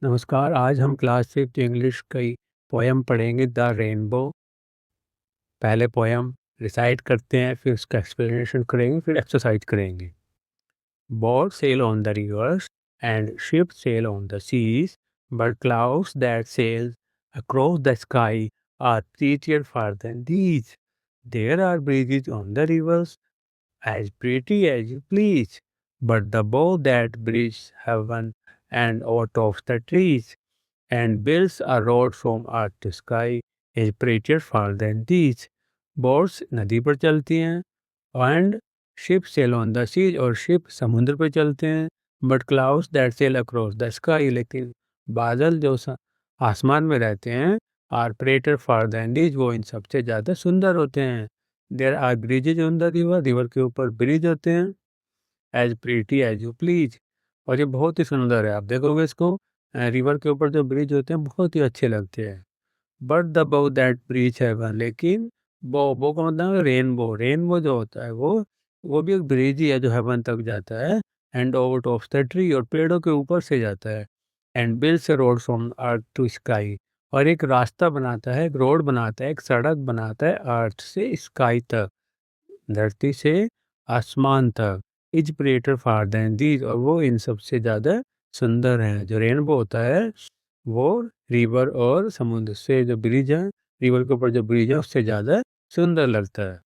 नमस्कार, आज हम क्लास 6 इंग्लिश की पोएम पढ़ेंगे द रेनबो। पहले पोएम रिसाइट करते हैं, फिर उसका एक्सप्लेनेशन करेंगे, फिर एक्सरसाइज करेंगे। Boats sail on the rivers and ships sail on the seas, but clouds that sail across the sky are prettier far than these. There are bridges on the rivers as pretty as you please, but the bow that bridges heaven and overtops the trees and builds a road from earth to sky is prettier far than these. Boats नदी पर चलती हैं and ship sail on the seas और ship समुद्र पर चलते हैं। But clouds that sail across the sky, लेकिन बादल जो आसमान में रहते हैं are prettier far than these, वो इन सबसे ज़्यादा सुंदर होते हैं। There are bridges on the river, river के ऊपर ब्रिज होते हैं। As pretty as you please, और ये बहुत ही सुंदर है। आप देखोगे इसको, रिवर के ऊपर जो ब्रिज होते हैं बहुत ही अच्छे लगते हैं। बट द बो दैट ब्रिज है वन, लेकिन बो का मतलब है रेनबो। रेनबो जो होता है वो भी एक ब्रिज ही है जो हेवन तक जाता है। And over top the tree, और पेड़ों के ऊपर से जाता है। And builds a road from earth to sky, और एक रास्ता बनाता है, एक रोड बनाता है, एक सड़क बनाता है अर्थ से स्काई तक, धरती से आसमान तक। इज प्रेटर फार देन दीज, और वो इन सबसे ज़्यादा सुंदर है। जो रेनबो होता है वो रिवर और समुद्र से जो ब्रिज है, रिवर के ऊपर जो ब्रिज है उससे ज़्यादा सुंदर लगता है।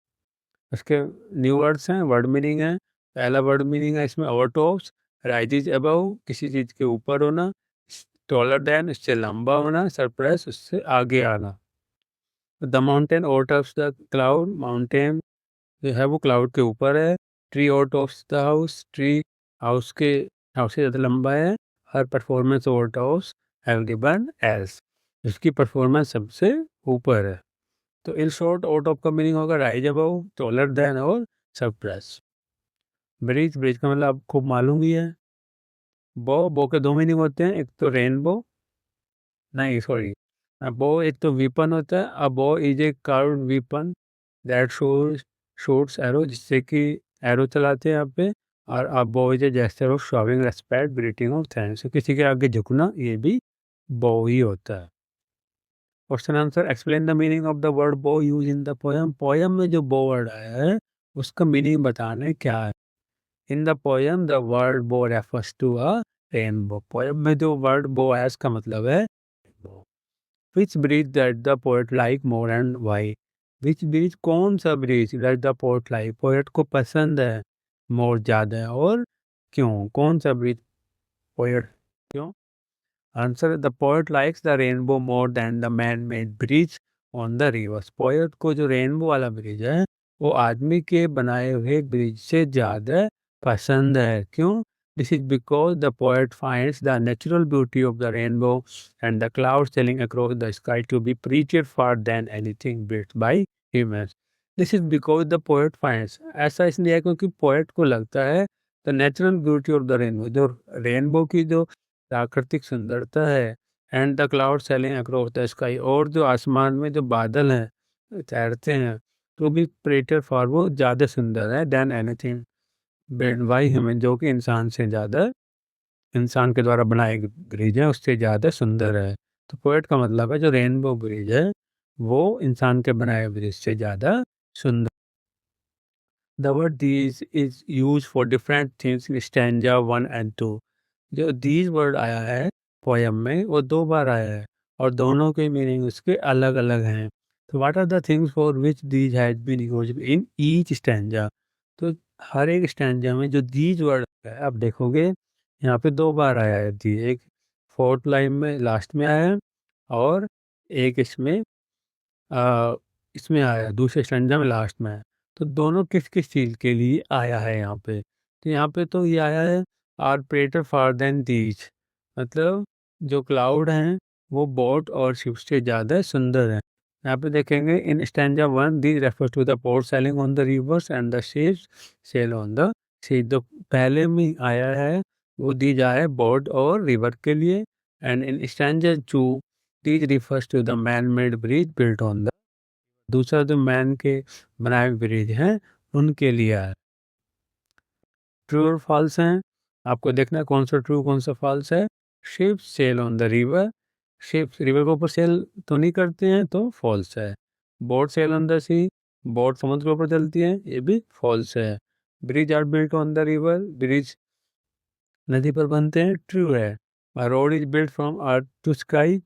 उसके न्यू वर्ड्स हैं, वर्ड मीनिंग है। पहला वर्ड मीनिंग है इसमें ओवरटॉप्स, राइजेज अबव, किसी चीज़ के ऊपर होना। टॉलर देन, इससे लंबा होना। सरप्राइज, उससे आगे आना। The mountain overtops the cloud, mountain जो है वो क्लाउड के ऊपर है। Tree overtops the house, tree house से ज़्यादा लंबा है। हर परफॉर्मेंस ओवरटॉप्स एवरीवन एल्स, इसकी परफॉर्मेंस सबसे ऊपर है। तो इन शॉर्ट ओवरटॉप का मीनिंग होगा राइज अबव, टॉलर देन और सरप्राइज। ब्रिज, ब्रिज का मतलब आपको मालूम ही है। बो के दो मीनिंग होते हैं, एक तो रेनबो, नहीं सॉरी, बो एक तो वीपन होता है। अ बो is a carved weapon that shoots arrow, जिससे कि एरो चलाते हैं यहाँ पे। और अब बो is a gesture of showing respect, greeting of thanks, किसी के आगे झुकना, ये भी बो ही होता है। Question answer, explain the meaning of the word bow use in the poem. Poem में जो बो वर्ड आया है उसका मीनिंग बताने क्या है। In the poem the word bow refers to a rainbow. Poem में जो वर्ड बो है इसका मतलब है rainbow. Which bridge that the poet like more and why? Which bridge, कौन सा bridge that the poet like, poet को पसंद है मोर ज्यादा, और क्यों, कौन सा ब्रिज पोएट क्यों। Answer, the poet likes the rainbow more than the man made bridge on the reverse. Poet को जो रेनबो वाला ब्रिज है वो आदमी के बनाए हुए ब्रिज से ज्यादा पसंद है। क्यों? This is because the poet finds the natural beauty of the rainbow and the cloud sailing across the sky to be prettier far than anything built by humans. This is because the poet finds, ऐसा इसलिए है क्योंकि poet को लगता है the natural beauty of the rainbow, जो rainbow की जो प्राकृतिक सुंदरता है, and the cloud sailing across the sky, और जो आसमान में जो बादल हैं तैरते हैं, तो भी प्रेटर फॉर, वो ज़्यादा सुंदर है then anything built by human, जो कि इंसान से ज़्यादा, इंसान के द्वारा बनाए ब्रिज है उससे ज़्यादा सुंदर है। तो पोएट का मतलब है जो रेनबो ब्रिज है वो इंसान के बनाए ब्रिज से ज़्यादा सुंदर। The word these is use for different things in stanza 1 and 2। जो दीज वर्ड आया है पोयम में वो दो बार आया है, और दोनों के मीनिंग उसके अलग अलग हैं। तो what are the things for which these has been used in each stanza. तो हर एक स्टैंजा में जो दीज वर्ड है आप देखोगे यहाँ पे दो बार आया है दी, एक फोर्थ लाइन में लास्ट में आया है, और एक इसमें आया है दूसरे स्टैंजा में लास्ट में है। तो दोनों किस किस चीज़ के लिए आया है यहाँ पे, तो यहाँ पे तो ये आया है आर प्रेटर फार देन दीज, मतलब जो क्लाउड हैं वो बोट और शिप से ज़्यादा सुंदर हैं। यहाँ पे देखेंगे in stanza 1 these refers to the port sailing on the rivers and the ships sail on the sea. तो पहले में आया है वो दीज आया है बोट और रिवर के लिए। And in stanza 2 these refers to the man made bridge built on the, दूसरा जो मैन के बनाए हुए ब्रिज हैं उनके लिए है। ट्रू और फॉल्स हैं, आपको देखना है कौन सा ट्रू कौन सा फॉल्स है। Ship sail on the river, ship river के ऊपर सेल तो नहीं करते हैं, तो फॉल्स है। Boat sail on the sea, boat समुद्र के ऊपर चलती है, ये भी फॉल्स है। Bridge are built on the river, bridge नदी पर बनते हैं, ट्रू है। Road is built from earth to sky,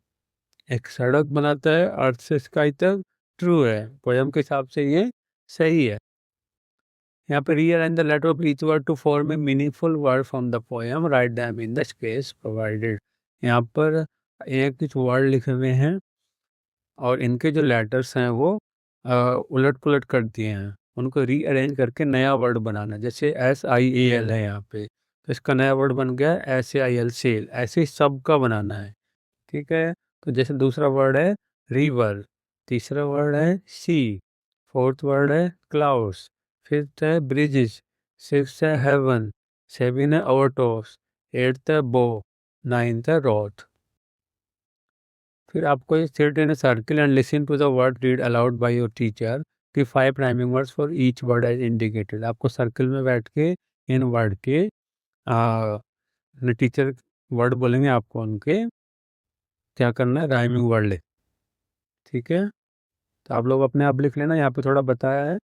एक सड़क बनाता है अर्थ से स्काई तक, ट्रू है। पोयम के हिसाब से ये सही है। यहाँ पे rearrange the letter of each word to form a meaningful word from the poem, write them in the space provided. यहाँ पर एक कुछ वर्ड लिखे हुए हैं और इनके जो लेटर्स हैं वो उलट पुलट कर दिए हैं, उनको रीअरेंज करके नया वर्ड बनाना। जैसे SIAL है यहाँ पे, तो इसका नया वर्ड बन गया SAIL, सेल। ऐसे ही सब का बनाना है, ठीक है। तो जैसे दूसरा वर्ड है रिवर, तीसरा वर्ड है सी, फोर्थ वर्ड है क्लाउड्स, फिफ्थ है ब्रिजेस, सिक्स्थ है हेवन, सेवन है ओवरटोस, एट्थ है बो, नाइन्थ है रॉथ। फिर आपको ये sit in circle and listen to the word read aloud by your teacher कि 5 rhyming words for each word as indicated. आपको सर्किल में बैठ के इन वर्ड के टीचर वर्ड बोलेंगे, आपको उनके क्या करना है, राइमिंग वर्ड ले, ठीक है। तो आप लोग अपने आप लिख लेना, यहाँ पे थोड़ा बताया है,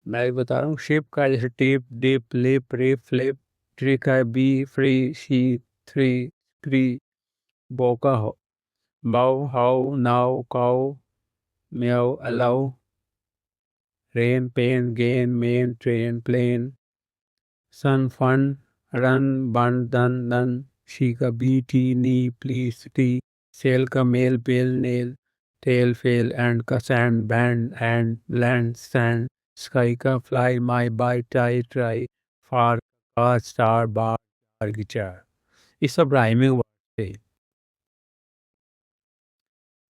मैं भी बता रहा हूँ। शिप का है जैसे tip, dip, lip, rip, flip. Tree का है बी, फ्री, शी, थ्री, क्री। बो का हो, bough, how, now, cow, miaow, allow. Rain, pain, gain, main, train, plane. Sun, fun, run, bun, done, none. She का bee, tea, knee, please, tea. Sail का mail, pale, nail. Tail, fail. And का sand, band, and, land, sand. Sky का fly, my, by, tie, try. Far का star, बार, guitar. ये सब rhyming word थे।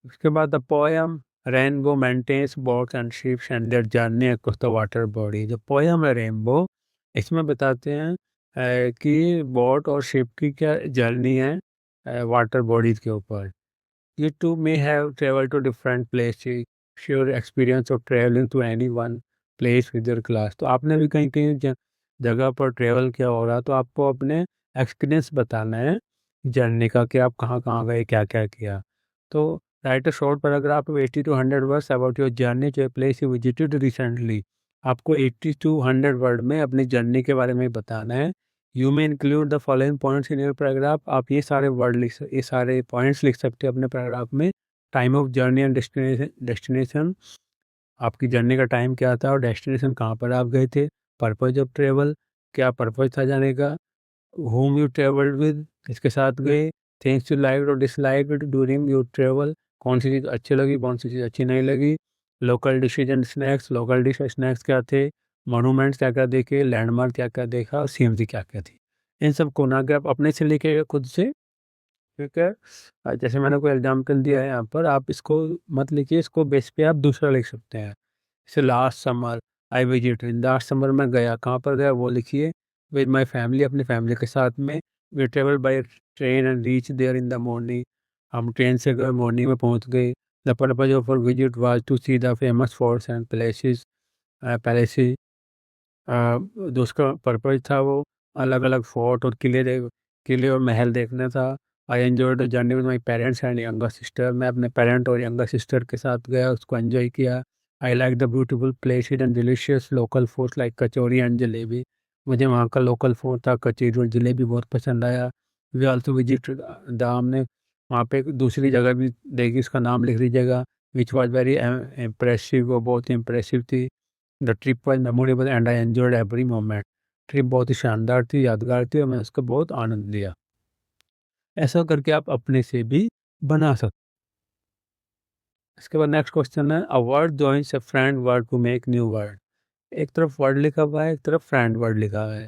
उसके बाद the poem rainbow maintains boats and ships and their journey across the water body. जो poem है rainbow, इसमें बताते हैं कि बोट और शिप की क्या जर्नी है वाटर बॉडीज के ऊपर। You too may have traveled to different places. Share your experience of traveling to any one place with your class. तो आपने भी कहीं कहीं जगह पर ट्रेवल किया होगा, तो आपको अपने एक्सपीरियंस बताना है जर्नी का, कि आप कहाँ कहाँ गए, क्या क्या किया। तो write a short paragraph of 80 to 100 words about your journey to a place you visited recently. आपको 80 to 100 वर्ड में अपनी जर्नी के बारे में बताना है। You may include the following points in your paragraph. आप ये सारे वर्ड ये सारे पॉइंट्स लिख सकते हैं अपने पैराग्राफ में। Time of journey and destination, आपकी जर्नी का टाइम क्या था और डेस्टिनेशन कहाँ पर आप गए थे। पर्पज ऑफ ट्रेवल, क्या पर्पज था जाने का। whom you traveled with, किसके साथ गए। थिंग्स यू लाइक और डिसलाइक ड्यूरिंग योर ट्रेवल, कौन सी चीज़ अच्छी लगी, कौन सी चीज़ अच्छी नहीं लगी। Local dishes and snacks, local dish snacks क्या थे। मोनूमेंट्स क्या क्या देखे, लैंडमार्क क्या क्या देखा, और सीनरी क्या क्या थी। इन सब को ना कि आप अपने से लिखे खुद से, ठीक है। जैसे मैंने कोई एग्जाम्पल दिया है यहाँ पर, आप इसको मत लिखिए, इसको बेस पे आप दूसरा लिख सकते हैं। जैसे last summer I visit, last summer में गया, कहाँ पर गया वो लिखिए। विद माई फैमिली, अपनी फैमिली के साथ में। We travel by train and reach there in the morning, हम ट्रेन से गए, मॉर्निंग में पहुँच गए। The purpose of our visit was to see the famous forts and places, palaces. जो उसका पर्पज था वो अलग अलग फोर्ट और किले और महल देखना था। I enjoy the journey with my parents and younger sister, मैं अपने पेरेंट और यंगर सिस्टर के साथ गया, उसको एंजॉय किया। I like the beautiful places and delicious local foods like kachori and jalebi, मुझे वहाँ का लोकल फूड था कचौरी और जलेबी बहुत पसंद आया। वी ऑल्सो विजिट द, हमने वहाँ पे एक दूसरी जगह भी देखी, उसका नाम लिख लीजिएगा, विच वॉज वेरी इम्प्रेसिव, वो बहुत इम्प्रेसिव थी। The trip was memorable and I enjoyed every moment, trip बहुत ही शानदार थी, यादगार थी, और मैं उसका बहुत आनंद लिया। ऐसा करके आप अपने से भी बना सकते। इसके बाद नेक्स्ट क्वेश्चन है, a word joins a friend word to make new word. एक तरफ वर्ड लिखा हुआ है, एक तरफ फ्रेंड वर्ड लिखा हुआ है।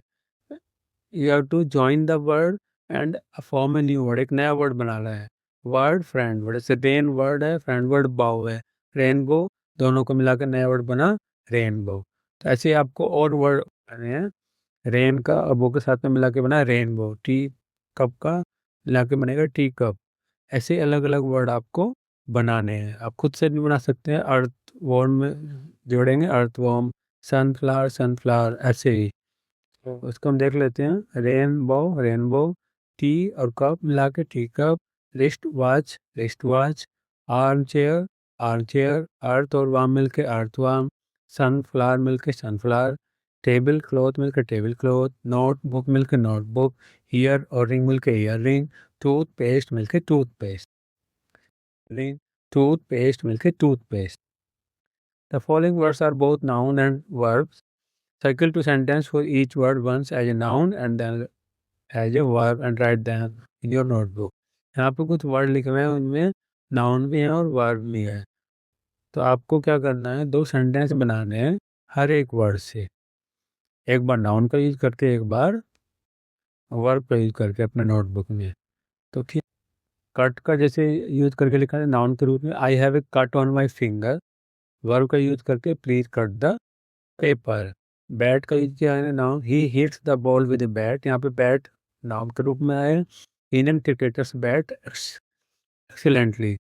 You have to join the word and form a new word, एक नया वर्ड बना रहा है। वर्ड फ्रेंड वर्ड, जैसे रेन वर्ड है, फ्रेंड वर्ड बाउ है। रेनबो, दोनों को मिलाकर नया वर्ड बना रेनबो। तो ऐसे ही आपको और वर्ड बने हैं। रेन का और बो के साथ में मिला के बना रेनबो। टी कप का मिला के बनेगा टी कप। ऐसे अलग अलग वर्ड आपको बनाने हैं, आप खुद से भी बना सकते हैं। अर्थ वॉर्म में जोड़ेंगे, अर्थ वॉर्म। सनफ्लावर, सनफ्लावर, ऐसे ही। तो उसको हम देख लेते हैं। Rainbow, rainbow. टी और कप मिला के tea cup, wrist watch, arm chair, earth और वार्म मिलके अर्थ वार्म, सनफ्लावर मिलके सनफ्लावर, टेबल क्लॉथ मिलके टेबल क्लॉथ, नोटबुक मिलके नोटबुक, ईयर और रिंग मिलके ईयर रिंग, टूथपेस्ट मिलके टूथपेस्ट, रिंग टूथपेस्ट मिलके toothpaste. The following words are both noun and verbs. Circle to sentence for each word once as a noun and then as a verb and write them in your notebook. यहाँ पे कुछ word लिखे हुए हैं, उनमें noun भी है और वर्ब भी है. तो आपको क्या करना है, 2 सेंटेंस बनाने हैं हर एक वर्ड से. एक बार नाउन का यूज करके, एक बार वर्ब का यूज करके अपने नोटबुक में. तो ठीक, कट का जैसे यूज करके लिखा है नाउन के रूप में, I have a cut on my finger. Verb का यूज करके, please cut the paper. Bat का यूज किया है noun, he hits the ball with bat. यहाँ पे बैट नाउन के रूप में आए. Indian cricketers bat excellently.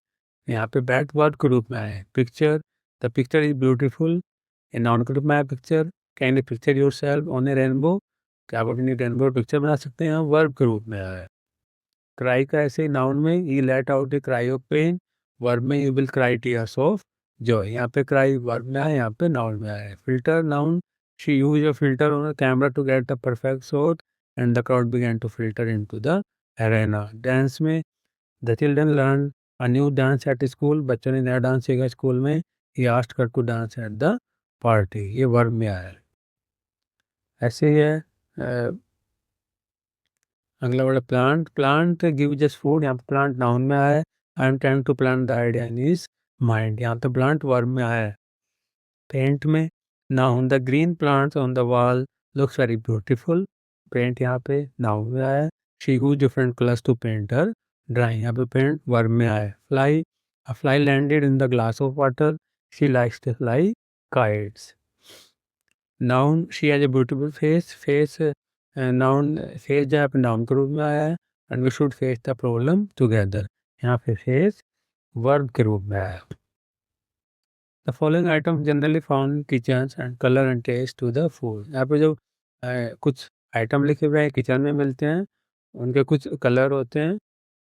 यहाँ पे बैट वर्ड के रूप में आए. Picture, the picture is beautiful. ये नाउन के रूप में आया picture. Can you picture your self on A rainbow. क्या आप अपनी रेनबो पिक्चर बना सकते हैं, यहाँ वर्ब के रूप में आया है. क्राई का ऐसे नाउन में, he let out a cry of pain. Verb में, you will cry tears of joy. यहाँ पे क्राई वर्ब में आया, यहाँ पे नाउन में आया है. Filter noun, she use a filter on a camera to get the perfect shot and the crowd begin to filter into the arena. Dance में, the children learn a new dance at school. बच्चों ने नया dance सीखा school में. He asked her to dance at the party. ये verb में आया है. ऐसे ही है अगला word plant. Plant give just food. यहाँ पे प्लांट नाउन में आया है. I am trying to plant the idea in his mind. यहाँ पे प्लांट वर्ब में आया है. पेंट में, noun, the green plants on the wall looks very beautiful. Paint यहाँ पे नाउन में आया है. She use different colours to paint her drawing. यहाँ पे पेंट वर्ब में आया है. Fly, a fly landed in the glass of water. She likes to fly kites. Noun, she has a beautiful face. Face noun, face जो है noun के रूप में आया है. And we should face the problem together. यहाँ पे face verb के रूप में आया है. The following item generally found in kitchen and colour and taste to the food. यहाँ पे जो कुछ आइटम लिखे हुए हैं किचन में मिलते हैं, उनके कुछ कलर होते हैं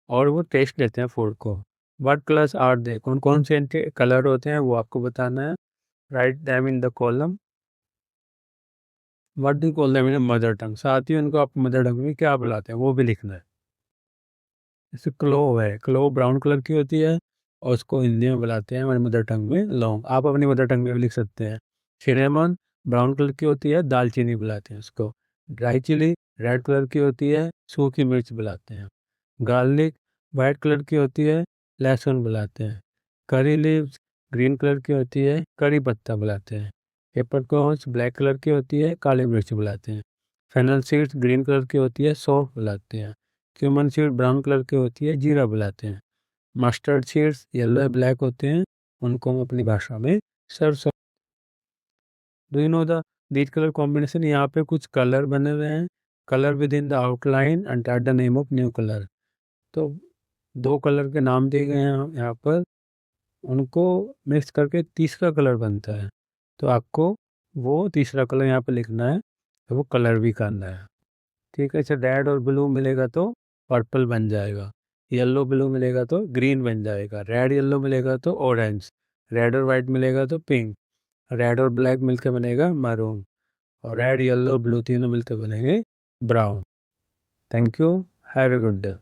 और वो टेस्ट देते हैं फूड को. व्हाट कलर्स आर दे, कौन कौन से कलर होते हैं वो आपको बताना है. Right them in the column. What do call them in mother tongue. साथ ही उनको आप मदर टंग में क्या बुलाते हैं वो भी लिखना है. जैसे क्लोव है, क्लोव ब्राउन कलर की होती है और उसको हिंदी में बुलाते हैं हमारी मदर टंग में लौंग. आप अपनी मदर टंग में भी लिख सकते हैं. सिनेमन ब्राउन कलर की होती है, दालचीनी बुलाते हैं उसको. ड्राई चिली रेड कलर की होती है, सूखी मिर्च बुलाते हैं. गार्लिक वाइट कलर की होती है, लहसुन बुलाते हैं. करी लीव्स ग्रीन कलर की होती है, करी पत्ता बुलाते हैं. पेपरकॉर्न्स ब्लैक कलर की होती है, काली मिर्च बुलाते हैं. फेनल सीड्स ग्रीन कलर की होती है, सौंफ बुलाते हैं. क्यूमन सीड ब्राउन कलर की होती है, जीरा बुलाते हैं. मस्टर्ड सीड्स येलो ब्लैक होते हैं, उनको हम अपनी भाषा में सरसों. Do you know the these colour combination. यहाँ पे कुछ कलर बने हुए हैं. Colour with in the outline and at the name of new colour. तो 2 कलर के नाम दिए गए हैं यहाँ पर, उनको मिक्स करके तीसरा कलर बनता है. तो आपको वो तीसरा कलर यहाँ पे लिखना है, तो वो कलर भी करना है. ठीक है. अच्छा, रेड और ब्लू मिलेगा तो पर्पल बन जाएगा. येलो ब्लू मिलेगा तो ग्रीन बन जाएगा. रेड येलो मिलेगा तो ऑरेंज. रेड और वाइट मिलेगा तो पिंक. रेड और ब्लैक मिलकर बनेगा मैरून. और रेड येलो ब्लू तीनों मिलकर बनेंगे brown. Thank you. Have a good day.